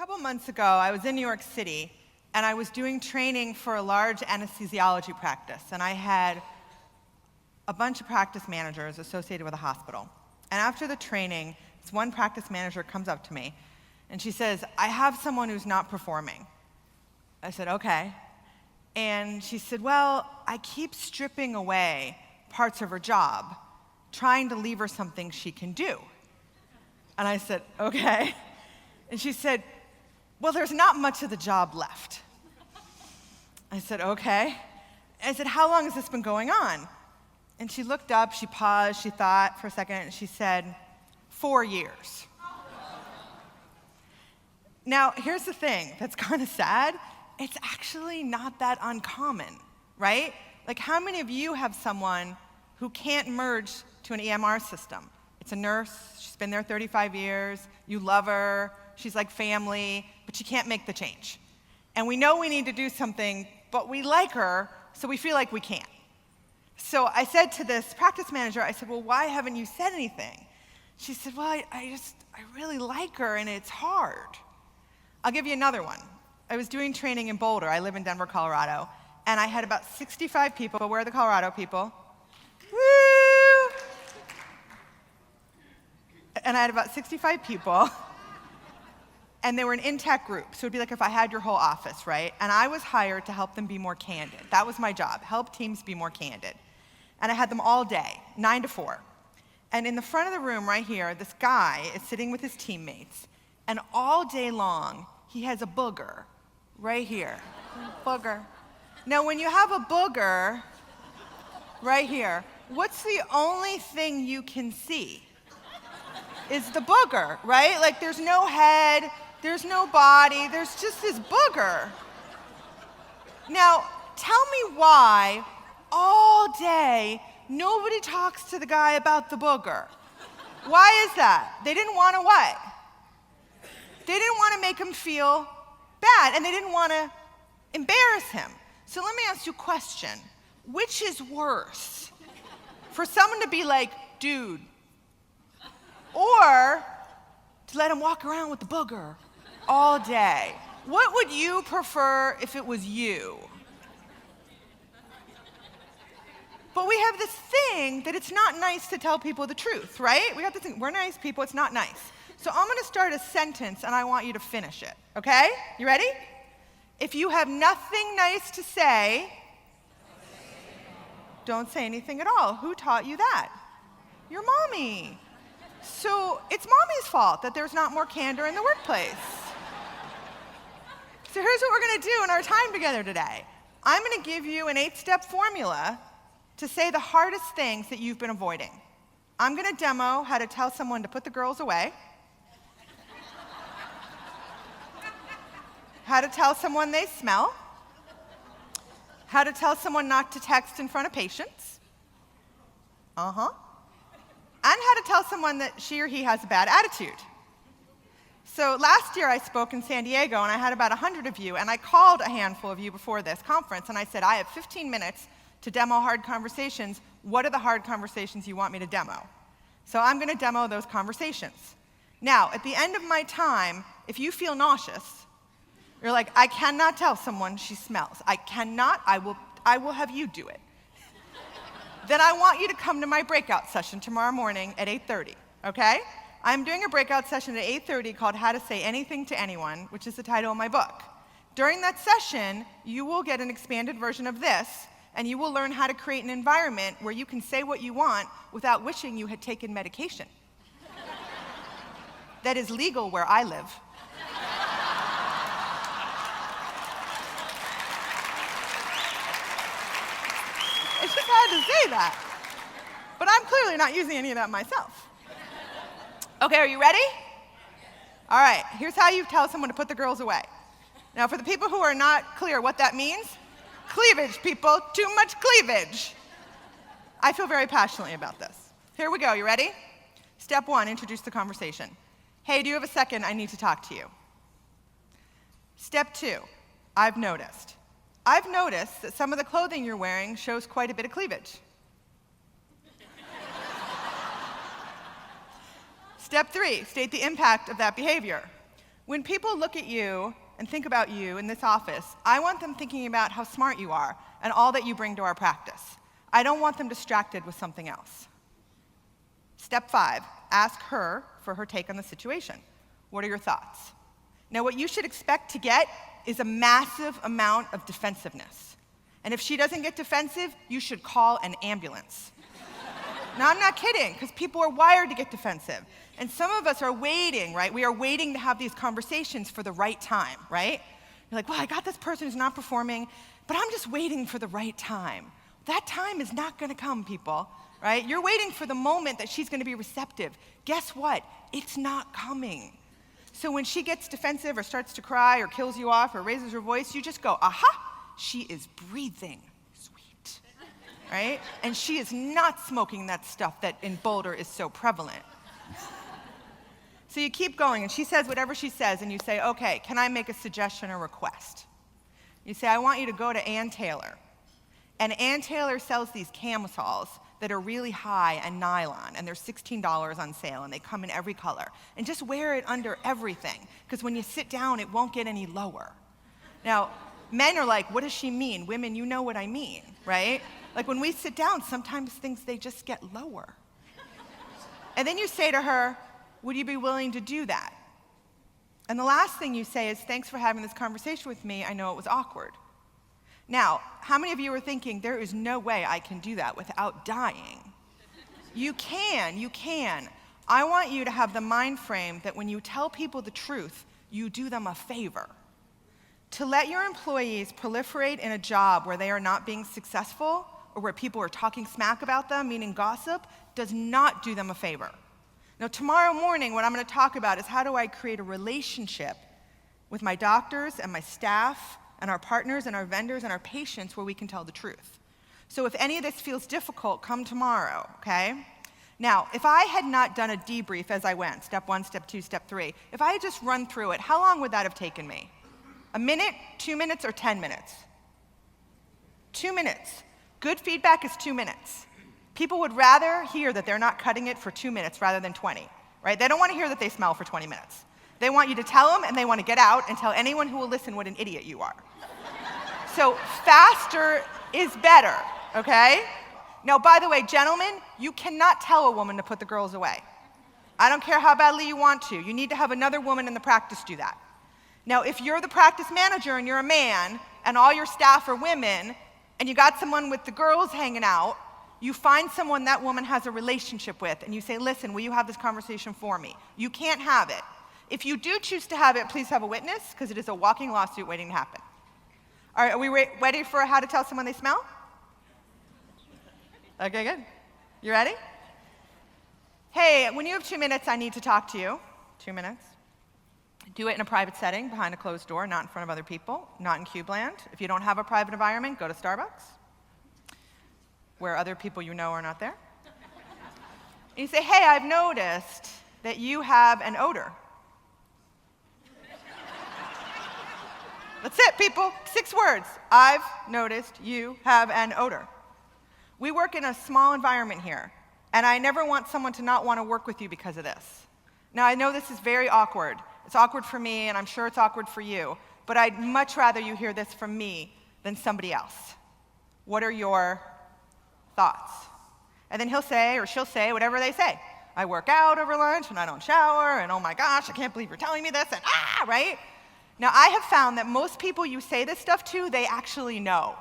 couple months ago, I was in New York City, and I was doing training for a large anesthesiology practice, and I had a bunch of practice managers associated with a hospital. And after the training, this one practice manager comes up to me, and she says, "I have someone who's not performing." I said, "Okay." And she said, "Well, I keep stripping away parts of her job, trying to leave her something she can do." And I said, "Okay." And she said, "Well, there's not much of the job left." I said, "Okay." I said, "How long has this been going on?" And she looked up, she paused, she thought for a second, and she said, 4 years. Now, here's the thing that's kind of sad. It's actually not that uncommon, right? Like, how many of you have someone who can't merge to an EMR system? It's a nurse, she's been there 35 years, you love her, she's like family, but she can't make the change. And we know we need to do something, but we like her, so we feel like we can't. So I said to this practice manager, I said, "Well, why haven't you said anything?" She said, "Well, I really like her, and it's hard." I'll give you another one. I was doing training in Boulder. I live in Denver, Colorado, and I had about 65 people. But where are the Colorado people? Woo! And I had about 65 people, and they were an in-tech group. So it'd be like if I had your whole office, right? And I was hired to help them be more candid. That was my job, help teams be more candid. And I had them all day, 9 to 4. And in the front of the room right here, this guy is sitting with his teammates, and all day long, he has a booger right here. Booger. Now, when you have a booger right here, what's the only thing you can see? Is the booger, right? Like, there's no head, there's no body, there's just this booger. Now, tell me why all day nobody talks to the guy about the booger. Why is that? They didn't want to what? They didn't want to make him feel bad, and they didn't want to embarrass him. So let me ask you a question. Which is worse? For someone to be like, "Dude," or to let him walk around with the booger all day? What would you prefer if it was you? But we have this thing that it's not nice to tell people the truth, right? We have this thing, we're nice people, it's not nice. So I'm going to start a sentence, and I want you to finish it, okay? You ready? If you have nothing nice to say, don't say anything at all. Who taught you that? Your mommy. So it's mommy's fault that there's not more candor in the workplace. So here's what we're going to do in our time together today. I'm going to give you an 8-step formula to say the hardest things that you've been avoiding. I'm going to demo how to tell someone to put the girls away, how to tell someone they smell, how to tell someone not to text in front of patients, and how to tell someone that she or he has a bad attitude. So last year I spoke in San Diego, and I had about 100 of you, and I called a handful of you before this conference, and I said, "I have 15 minutes to demo hard conversations. What are the hard conversations you want me to demo?" So I'm going to demo those conversations. Now, at the end of my time, if you feel nauseous, you're like, "I cannot tell someone she smells. I cannot. I will have you do it." Then I want you to come to my breakout session tomorrow morning at 8:30, okay? I'm doing a breakout session at 8:30 called How to Say Anything to Anyone, which is the title of my book. During that session, you will get an expanded version of this, and you will learn how to create an environment where you can say what you want without wishing you had taken medication. That is legal where I live. I just had to say that. But I'm clearly not using any of that myself. Okay, are you ready? All right, here's how you tell someone to put the girls away. Now, for the people who are not clear what that means, cleavage, people, too much cleavage. I feel very passionately about this. Here we go, you ready? Step 1, introduce the conversation. "Hey, do you have a second? I need to talk to you." Step 2, I've noticed that some of the clothing you're wearing shows quite a bit of cleavage. Step 3, state the impact of that behavior. When people look at you and think about you in this office, I want them thinking about how smart you are and all that you bring to our practice. I don't want them distracted with something else. Step 5, ask her for her take on the situation. What are your thoughts? Now, what you should expect to get is a massive amount of defensiveness. And if she doesn't get defensive, you should call an ambulance. Now, I'm not kidding, because people are wired to get defensive. And some of us are waiting, right? We are waiting to have these conversations for the right time, right? You're like, well, I got this person who's not performing, but I'm just waiting for the right time. That time is not going to come, people, right? You're waiting for the moment that she's going to be receptive. Guess what? It's not coming. So when she gets defensive or starts to cry or kills you off or raises her voice, you just go, aha, she is breathing. Sweet, right? And she is not smoking that stuff that in Boulder is so prevalent. So you keep going, and she says whatever she says, and you say, okay, can I make a suggestion or request? You say, I want you to go to Ann Taylor. And Ann Taylor sells these camisoles that are really high and nylon, and they're $16 on sale, and they come in every color. And just wear it under everything, because when you sit down, it won't get any lower. Now, men are like, what does she mean? Women, you know what I mean, right? Like when we sit down, sometimes things, they just get lower. And then you say to her, would you be willing to do that? And the last thing you say is, thanks for having this conversation with me. I know it was awkward. Now, how many of you are thinking, there is no way I can do that without dying? You can. I want you to have the mind frame that when you tell people the truth, you do them a favor. To let your employees proliferate in a job where they are not being successful or where people are talking smack about them, meaning gossip, does not do them a favor. Now, tomorrow morning, what I'm going to talk about is how do I create a relationship with my doctors and my staff and our partners and our vendors and our patients where we can tell the truth. So if any of this feels difficult, come tomorrow, okay? Now, if I had not done a debrief as I went, step 1, step 2, step 3, if I had just run through it, how long would that have taken me? A minute, 2 minutes, or 10 minutes? 2 minutes. Good feedback is 2 minutes. People would rather hear that they're not cutting it for 2 minutes rather than 20, right? They don't want to hear that they smell for 20 minutes. They want you to tell them, and they want to get out and tell anyone who will listen what an idiot you are. So faster is better, okay? Now, by the way, gentlemen, you cannot tell a woman to put the girls away. I don't care how badly you want to. You need to have another woman in the practice do that. Now, if you're the practice manager and you're a man and all your staff are women and you got someone with the girls hanging out, you find someone that woman has a relationship with and you say, listen, will you have this conversation for me? You can't have it. If you do choose to have it, please have a witness, because it is a walking lawsuit waiting to happen. All right, are we ready for how to tell someone they smell? Okay, good. You ready? Hey, when you have 2 minutes, I need to talk to you. 2 minutes. Do it in a private setting, behind a closed door, not in front of other people, not in Cubeland. If you don't have a private environment, go to Starbucks, where other people you know are not there. And you say, hey, I've noticed that you have an odor. That's it, people. 6 words. I've noticed you have an odor. We work in a small environment here, and I never want someone to not want to work with you because of this. Now, I know this is very awkward. It's awkward for me, and I'm sure it's awkward for you, but I'd much rather you hear this from me than somebody else. What are your thoughts? And then he'll say, or she'll say, whatever they say. I work out over lunch, and I don't shower, and oh my gosh, I can't believe you're telling me this, and right? Now, I have found that most people you say this stuff to, they actually know.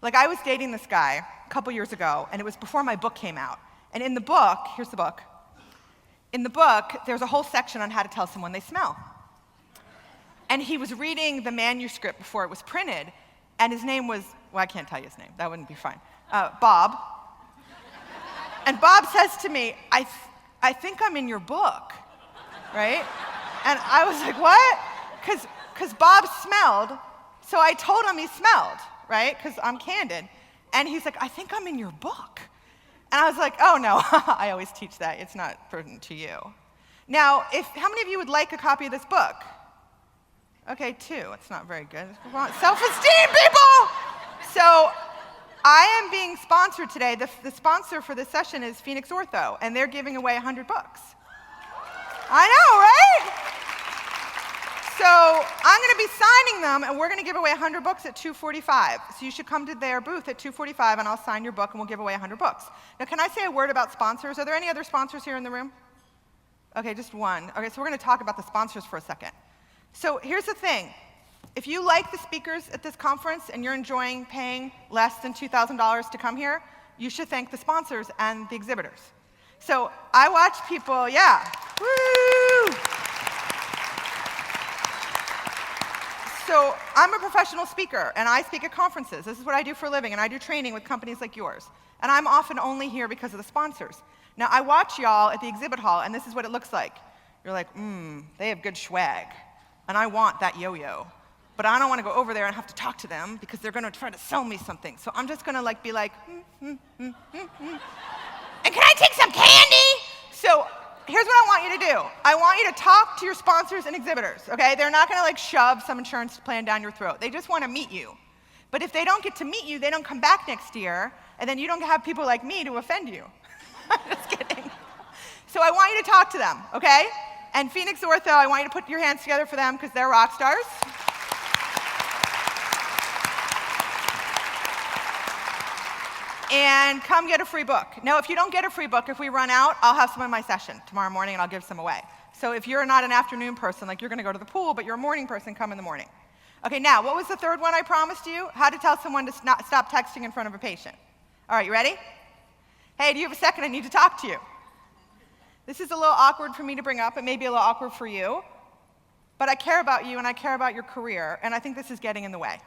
Like, I was dating this guy a couple years ago, and it was before my book came out. And in the book, here's the book. In the book, there's a whole section on how to tell someone they smell. And he was reading the manuscript before it was printed, and his name was, well, I can't tell you his name. That wouldn't be fine. Bob. And Bob says to me, I think I'm in your book, right? And I was like, what? Because Bob smelled, so I told him he smelled, right? Because I'm candid. And he's like, I think I'm in your book. And I was like, oh no, I always teach that. It's not pertinent to you. Now, how many of you would like a copy of this book? Okay, 2. It's not very good. Self-esteem, people! So I am being sponsored today. The sponsor for this session is Phoenix Ortho, and they're giving away 100 books. I know, right? So I'm going to be signing them, and we're going to give away 100 books at 2:45. So you should come to their booth at 2:45, and I'll sign your book, and we'll give away 100 books. Now, can I say a word about sponsors? Are there any other sponsors here in the room? Okay, just one. Okay, so we're going to talk about the sponsors for a second. So here's the thing. If you like the speakers at this conference and you're enjoying paying less than $2,000 to come here, you should thank the sponsors and the exhibitors. So I watch people, yeah, woo! So I'm a professional speaker, and I speak at conferences. This is what I do for a living, and I do training with companies like yours. And I'm often only here because of the sponsors. Now, I watch y'all at the exhibit hall, and this is what it looks like. You're like, they have good swag, and I want that yo-yo. But I don't want to go over there and have to talk to them because they're going to try to sell me something. So I'm just going to be like, and can I take some candy? So here's what I want you to do. I want you to talk to your sponsors and exhibitors, okay? They're not going to shove some insurance plan down your throat. They just want to meet you. But if they don't get to meet you, they don't come back next year, and then you don't have people like me to offend you. I'm just kidding. So I want you to talk to them, okay? And Phoenix Ortho, I want you to put your hands together for them because they're rock stars. And come get a free book. Now, if you don't get a free book, if we run out, I'll have some in my session tomorrow morning, and I'll give some away. So if you're not an afternoon person, you're going to go to the pool, but you're a morning person, come in the morning. Okay, now, what was the third one I promised you? How to tell someone to stop texting in front of a patient. All right, you ready? Hey, do you have a second? I need to talk to you. This is a little awkward for me to bring up. It may be a little awkward for you. But I care about you, and I care about your career, and I think this is getting in the way.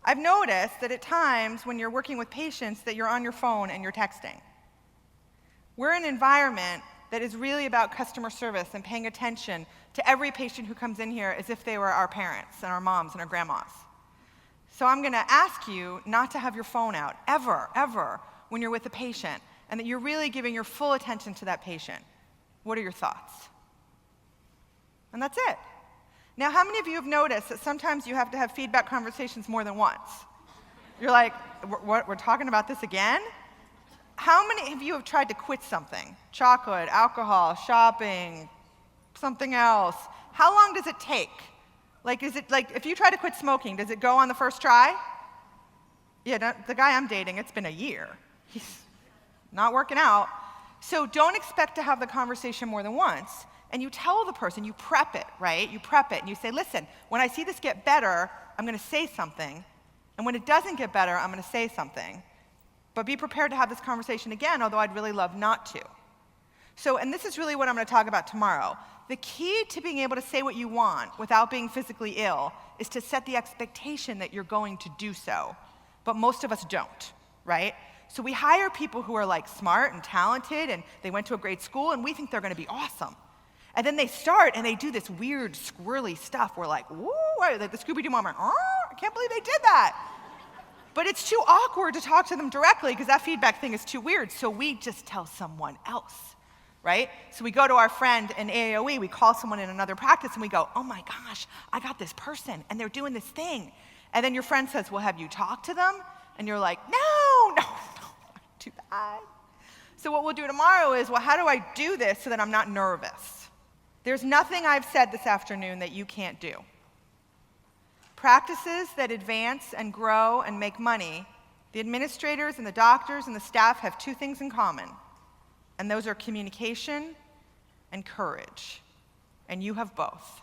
I've noticed that at times when you're working with patients that you're on your phone and you're texting. We're in an environment that is really about customer service and paying attention to every patient who comes in here as if they were our parents and our moms and our grandmas. So I'm going to ask you not to have your phone out, ever, when you're with a patient, and that you're really giving your full attention to that patient. What are your thoughts? And that's it. Now, how many of you have noticed that sometimes you have to have feedback conversations more than once? You're like, we're talking about this again? How many of you have tried to quit something? Chocolate, alcohol, shopping, something else. How long does it take? Is it if you try to quit smoking, does it go on the first try? Yeah, the guy I'm dating, it's been a year. He's not working out. So don't expect to have the conversation more than once. And you tell the person, you prep it, right? You prep it, and you say, listen, when I see this get better, I'm going to say something. And when it doesn't get better, I'm going to say something. But be prepared to have this conversation again, although I'd really love not to. So, and this is really what I'm going to talk about tomorrow. The key to being able to say what you want without being physically ill is to set the expectation that you're going to do so. But most of us don't, right? So we hire people who are smart and talented, and they went to a great school, and we think they're going to be awesome. And then they start, and they do this weird, squirrely stuff. We're like, woo, like the Scooby-Doo moment. I can't believe they did that. But it's too awkward to talk to them directly because that feedback thing is too weird. So we just tell someone else, right? So we go to our friend in AAOE, we call someone in another practice, and we go, oh my gosh, I got this person, and they're doing this thing. And then your friend says, well, have you talked to them? And you're like, no, don't do that. So what we'll do tomorrow is, well, how do I do this so that I'm not nervous? There's nothing I've said this afternoon that you can't do. Practices that advance and grow and make money, the administrators and the doctors and the staff have two things in common, and those are communication and courage, and you have both.